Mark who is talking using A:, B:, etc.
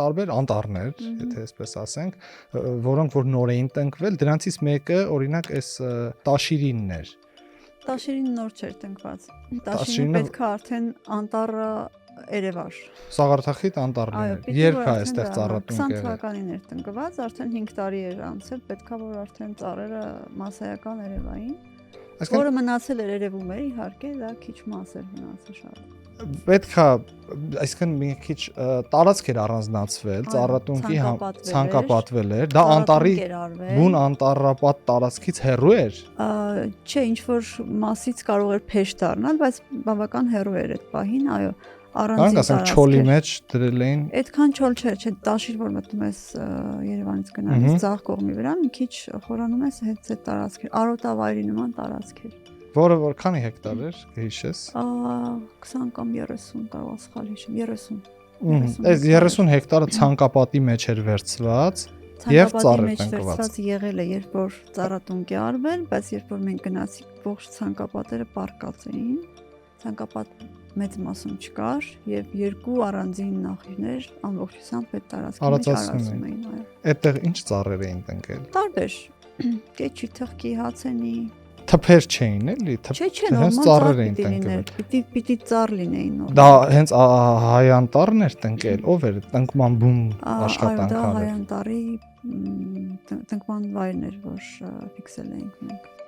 A: տարբեր անտառներ, եթե այսպես ասենք, որոնք որ նոր էին տնկվել, դրանցից մեկը օրինակ այս տաշիրինն էր։
B: Տաշիրին նոր չէր տնկված։ Տաշիրինը պետք է արդեն անտառը երևար։
A: Սաղարթախիտ անտառն էր։ Երբ է այստեղ ծառատունկ
B: 20 թվականին էր տնկված, արդեն 5 տարի էր անցել, պետքա որ արդեն ծառերը մասսայական երևային։ Որը մնացել էր երևում էր, իհարկե, դա քիչ մաս էր մնացել շատ։
A: Պետքա, այսինքն մի քիչ տարածք էր առանձնացվել, ծառատունկի ցանկապատվել էր, դա անտառի բուն անտառապատ տարածքից հեռու էր։
B: Չէ, ինչ որ մասից կարող էր փեշ դառնալ, բայց բավական հեռու էր այդ պահին, այո, առանձին
A: տարածք։ Չոլի մեջ դրել էին։
B: Այդքան չոլ չէր, չէ, տաշիր որ մտնում ես Երևանից գնալիս ձախ կողմի վրա, մի քիչ խորանում ես հետ տարածք էր, արոտավայրի նման տարածք էր։
A: Որը որքանի հեկտար էր, կհիշես։
B: 20 կամ 30 կարող եմ սխալ հիշեմ, 30։
A: Այս 30 հեկտարը ցանկապատի մեջ էր վերցված եւ ծառեր տնկված։
B: Եղել է, երբ որ ծառատունկ է արվել, բայց երբ որ մենք գնացինք, ողջ ցանկապատերը պարկած էին, ցանկապատ մեծ մասում չկար եւ երկու առանձին նախիներ ամբողջությամբ այդ տարածքի մեջ արածում էին, այո։
A: Այդտեղ ինչ ծառեր էին տնկել։
B: Տարբեր։ Կեչի, թխկի, հացենի,
A: թփեր չէին, էլի,
B: չէ, հենց
A: ծառեր էին տնկել։
B: Պիտի ծառ լինեին։
A: Դա հենց հայ անտառն էր տնկել, ով էր տնկման բում աշխատանք արել։
B: Դա հայ անտառի տնկման վայրն էր, որ ֆիքսել էինք մենք։